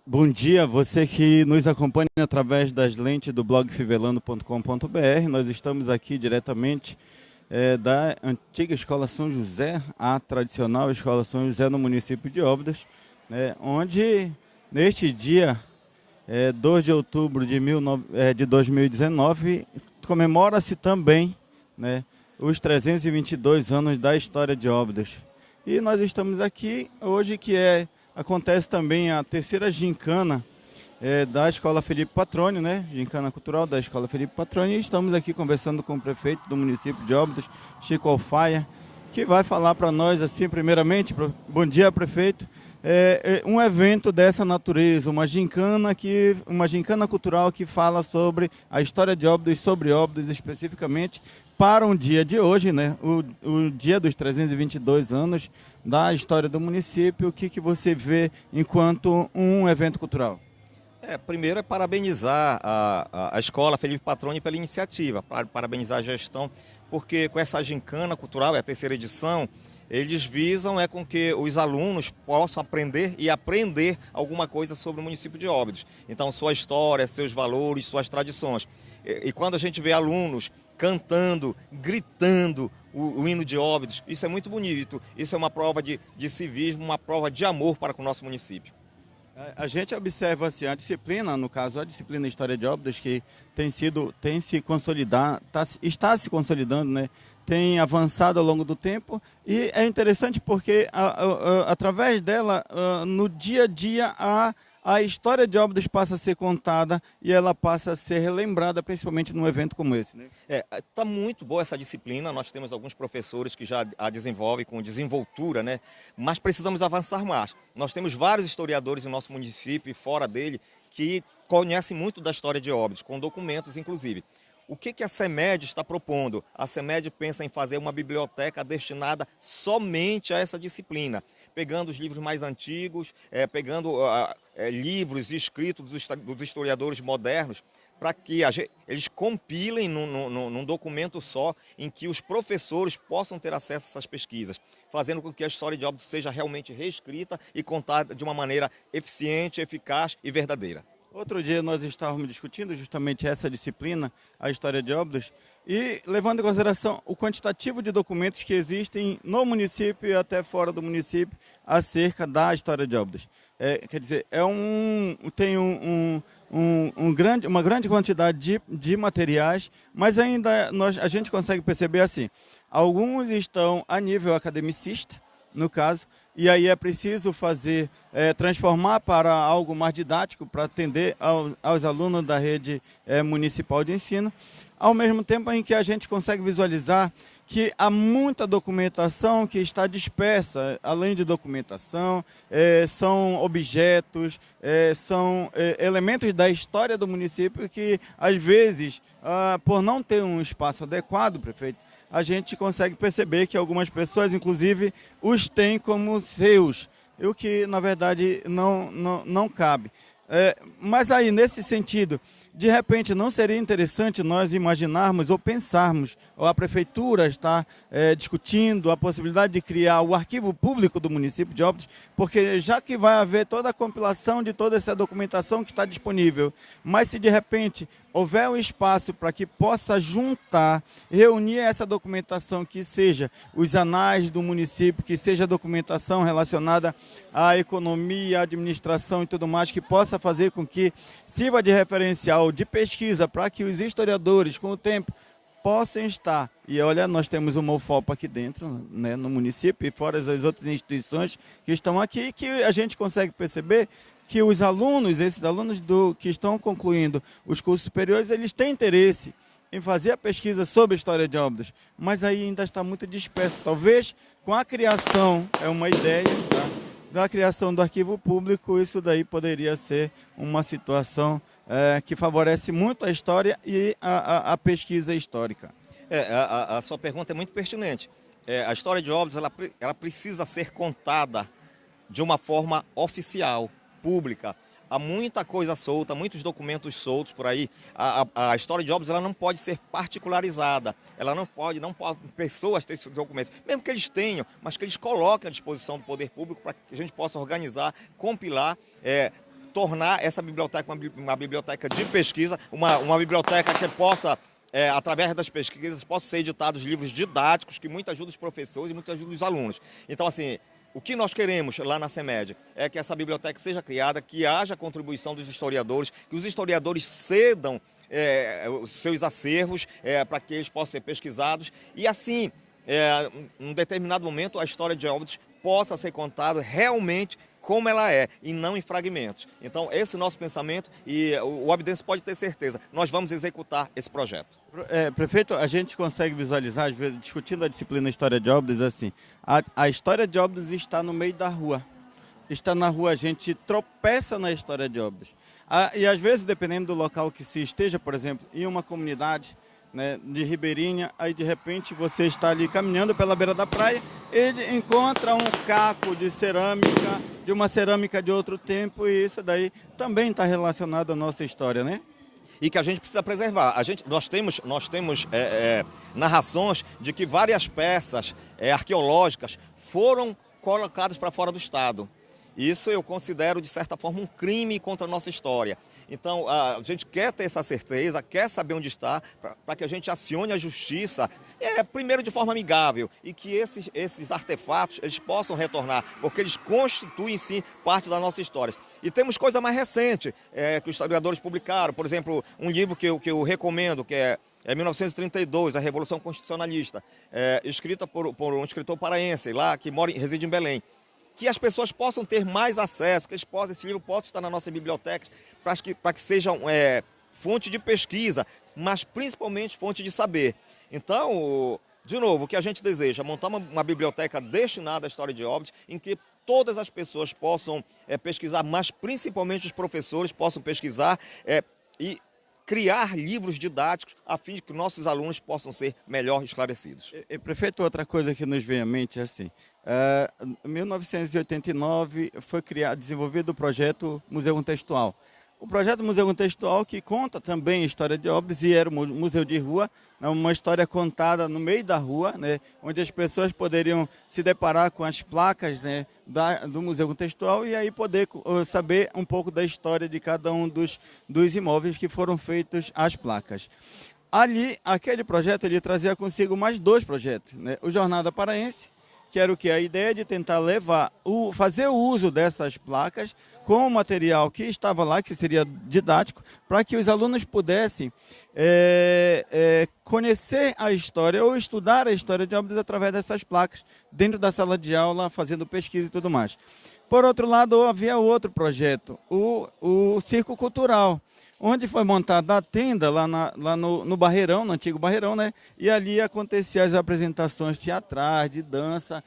Bom dia, você que nos acompanha através das lentes do blog fivelando.com.br. Nós estamos aqui diretamente da antiga Escola São José, a tradicional Escola São José no município de Óbidos, né, onde neste dia, 2 de outubro de 2019, comemora-se também, né, os 322 anos da história de Óbidos. E nós estamos aqui hoje acontece também a terceira gincana da Escola Felipe Patroni, né? Gincana Cultural da Escola Felipe Patroni. E estamos aqui conversando com o prefeito do município de Óbidos, Chico Alfaia, que vai falar para nós, assim, primeiramente, bom dia, prefeito. Um evento dessa natureza, uma gincana cultural que fala sobre a história de Óbidos, sobre Óbidos especificamente, para um dia de hoje, né? O dia dos 322 anos da história do município. O que você vê enquanto um evento cultural? Primeiro é parabenizar a Escola Felipe Patroni pela iniciativa, parabenizar a gestão, porque com essa gincana cultural, é a terceira edição, eles visam com que os alunos possam aprender e aprender alguma coisa sobre o município de Óbidos. Então, sua história, seus valores, suas tradições. E quando a gente vê alunos cantando, gritando o hino de Óbidos, isso é muito bonito. Isso é uma prova de civismo, uma prova de amor para com o nosso município. A gente observa assim, a disciplina, no caso, a disciplina História de Óbidos, que tem se consolidado, está se consolidando, né? Tem avançado ao longo do tempo, e é interessante porque através dela, no dia a dia, a história de Óbidos passa a ser contada e ela passa a ser relembrada, principalmente num evento como esse, né? Tá muito boa essa disciplina, nós temos alguns professores que já a desenvolvem com desenvoltura, né? Mas precisamos avançar mais. Nós temos vários historiadores no nosso município e fora dele que conhecem muito da história de Óbidos, com documentos inclusive. O que a CEMED está propondo? A CEMED pensa em fazer uma biblioteca destinada somente a essa disciplina, pegando os livros mais antigos, pegando livros escritos dos historiadores modernos, para que eles compilem num documento só, em que os professores possam ter acesso a essas pesquisas, fazendo com que a história de Óbidos seja realmente reescrita e contada de uma maneira eficiente, eficaz e verdadeira. Outro dia nós estávamos discutindo justamente essa disciplina, a história de Óbidos, e levando em consideração o quantitativo de documentos que existem no município e até fora do município acerca da história de Óbidos. Quer dizer, tem uma grande quantidade de materiais, mas ainda a gente consegue perceber assim, alguns estão a nível academicista, no caso, e aí é preciso transformar para algo mais didático, para atender aos alunos da rede municipal de ensino, ao mesmo tempo em que a gente consegue visualizar que há muita documentação que está dispersa. Além de documentação, são objetos, são elementos da história do município que, às vezes, por não ter um espaço adequado, prefeito, a gente consegue perceber que algumas pessoas, inclusive, os têm como seus, o que, na verdade, não cabe. Mas aí, nesse sentido, de repente, não seria interessante nós imaginarmos ou pensarmos, ou a prefeitura está discutindo a possibilidade de criar o arquivo público do município de Óbidos, porque já que vai haver toda a compilação de toda essa documentação que está disponível, mas se de repente houver um espaço para que possa juntar, reunir essa documentação, que seja os anais do município, que seja documentação relacionada à economia, à administração e tudo mais, que possa fazer com que sirva de referencial, de pesquisa, para que os historiadores, com o tempo, possam estar. E olha, nós temos uma UFOP aqui dentro, né, no município, e fora as outras instituições que estão aqui, que a gente consegue perceber que os alunos, esses alunos que estão concluindo os cursos superiores, eles têm interesse em fazer a pesquisa sobre a história de Óbidos, mas aí ainda está muito disperso. Talvez com a criação, é uma ideia, tá, da criação do arquivo público, isso daí poderia ser uma situação que favorece muito a história e a pesquisa histórica. A sua pergunta é muito pertinente. A história de Óbidos ela precisa ser contada de uma forma oficial, pública. Há muita coisa solta, muitos documentos soltos por aí. A história de Óbidos ela não pode ser particularizada. Ela não pode pessoas ter esses documentos, mesmo que eles tenham, mas que eles coloquem à disposição do poder público para que a gente possa organizar, compilar, tornar essa biblioteca uma biblioteca de pesquisa, uma biblioteca que possa, através das pesquisas, possam ser editados livros didáticos que muito ajudam os professores e muito ajudam os alunos. Então, assim, o que nós queremos lá na CEMED é que essa biblioteca seja criada, que haja contribuição dos historiadores, que os historiadores cedam os seus acervos para que eles possam ser pesquisados e, assim, em um determinado momento, a história de Óbidos possa ser contada realmente como ela é, e não em fragmentos. Então, esse é o nosso pensamento e o Óbidense pode ter certeza, nós vamos executar esse projeto. Prefeito, a gente consegue visualizar, às vezes, discutindo a disciplina História de Óbidos, assim, a história de Óbidos está no meio da rua. Está na rua, a gente tropeça na história de Óbidos. E às vezes, dependendo do local que se esteja, por exemplo, em uma comunidade, né, de Ribeirinha, aí de repente você está ali caminhando pela beira da praia, ele encontra um caco de cerâmica, de uma cerâmica de outro tempo, e isso daí também está relacionado à nossa história, né? E que a gente precisa preservar. Nós temos narrações de que várias peças arqueológicas foram colocadas para fora do estado. Isso eu considero, de certa forma, um crime contra a nossa história. Então, a gente quer ter essa certeza, quer saber onde está, para que a gente acione a justiça, primeiro de forma amigável, e que esses artefatos eles possam retornar, porque eles constituem, sim, parte da nossa história. E temos coisa mais recente, que os historiadores publicaram, por exemplo, um livro que eu recomendo, que é 1932, A Revolução Constitucionalista, escrita por um escritor paraense lá, que reside em Belém. Que as pessoas possam ter mais acesso, que esse livro possa estar na nossa biblioteca, para que sejam fonte de pesquisa, mas principalmente fonte de saber. Então, de novo, o que a gente deseja é montar uma biblioteca destinada à história de Óbidos, em que todas as pessoas possam pesquisar, mas principalmente os professores possam pesquisar e criar livros didáticos a fim de que nossos alunos possam ser melhor esclarecidos. Prefeito, outra coisa que nos vem à mente é assim, em 1989 foi desenvolvido o projeto Museu Contextual. O projeto Museu Contextual que conta também a história de Óbidos e era um museu de rua, uma história contada no meio da rua, né, onde as pessoas poderiam se deparar com as placas, né, do Museu Contextual e aí poder saber um pouco da história de cada um dos imóveis que foram feitos as placas. Ali, aquele projeto ele trazia consigo mais dois projetos, né, o Jornada Paraense, que era o que? A ideia de tentar fazer o uso dessas placas com o material que estava lá, que seria didático, para que os alunos pudessem conhecer a história ou estudar a história de Óbidos através dessas placas, dentro da sala de aula, fazendo pesquisa e tudo mais. Por outro lado, havia outro projeto, o Circo Cultural, onde foi montada a tenda lá no Barreirão, no antigo Barreirão, né? E ali aconteciam as apresentações teatrais, de dança,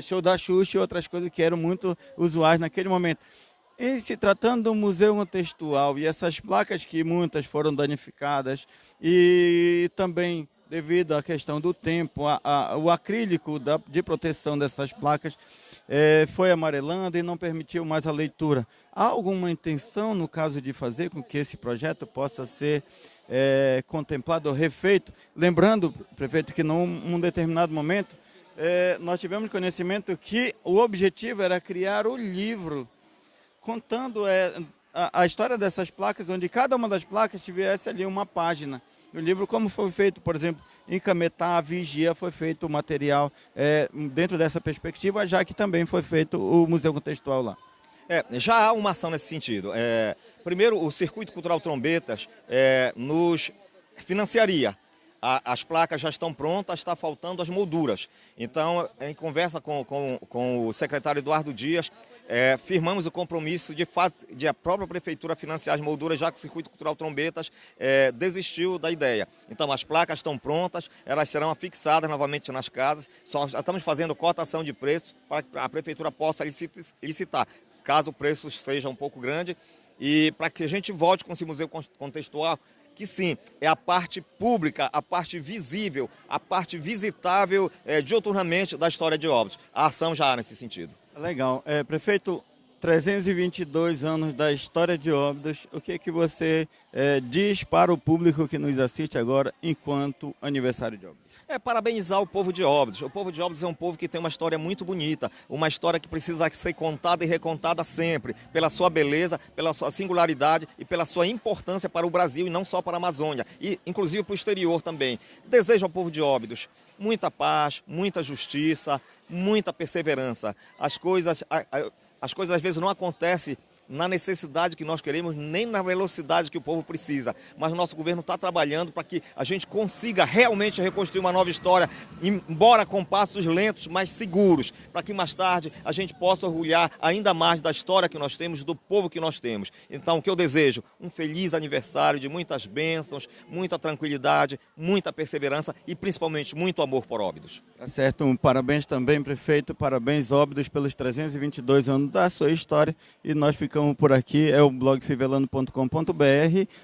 show da Xuxa e outras coisas que eram muito usuais naquele momento. E se tratando do Museu Contextual e essas placas que muitas foram danificadas e também devido à questão do tempo, o acrílico de proteção dessas placas foi amarelando e não permitiu mais a leitura. Há alguma intenção, no caso de fazer com que esse projeto possa ser contemplado ou refeito? Lembrando, prefeito, que num determinado momento nós tivemos conhecimento que o objetivo era criar o livro contando a história dessas placas, onde cada uma das placas tivesse ali uma página. No livro, como foi feito, por exemplo, em Cametá, Vigia, foi feito o material dentro dessa perspectiva, já que também foi feito o Museu Contextual lá. Já há uma ação nesse sentido. Primeiro, o Circuito Cultural Trombetas nos financiaria. As placas já estão prontas, está faltando as molduras. Então, em conversa com o secretário Eduardo Dias, firmamos o compromisso de a própria prefeitura financiar as molduras, já que o Circuito Cultural Trombetas desistiu da ideia. Então, as placas estão prontas, elas serão afixadas novamente nas casas, só estamos fazendo cotação de preço para que a prefeitura possa licitar, caso o preço seja um pouco grande, e para que a gente volte com esse museu contextual, que sim, é a parte pública, a parte visível, a parte visitável diuturnamente da história de Óbidos. A ação já há nesse sentido. Legal. Prefeito, 322 anos da história de Óbidos, o que você diz para o público que nos assiste agora enquanto aniversário de Óbidos? Parabenizar o povo de Óbidos. O povo de Óbidos é um povo que tem uma história muito bonita, uma história que precisa ser contada e recontada sempre, pela sua beleza, pela sua singularidade e pela sua importância para o Brasil e não só para a Amazônia, e inclusive para o exterior também. Desejo ao povo de Óbidos muita paz, muita justiça, muita perseverança. As coisas às vezes não acontecem na necessidade que nós queremos, nem na velocidade que o povo precisa. Mas o nosso governo está trabalhando para que a gente consiga realmente reconstruir uma nova história, embora com passos lentos, mas seguros, para que mais tarde a gente possa orgulhar ainda mais da história que nós temos, do povo que nós temos. Então, o que eu desejo? Um feliz aniversário de muitas bênçãos, muita tranquilidade, muita perseverança e principalmente muito amor por Óbidos. Tá certo, parabéns também, prefeito, parabéns Óbidos pelos 322 anos da sua história, e nós ficamos por aqui, é o blog fivelano.com.br.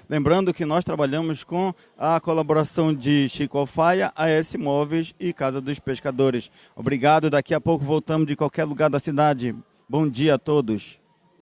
Lembrando que nós trabalhamos com a colaboração de Chico Alfaia, AS Móveis e Casa dos Pescadores. Obrigado, daqui a pouco voltamos de qualquer lugar da cidade. Bom dia a todos.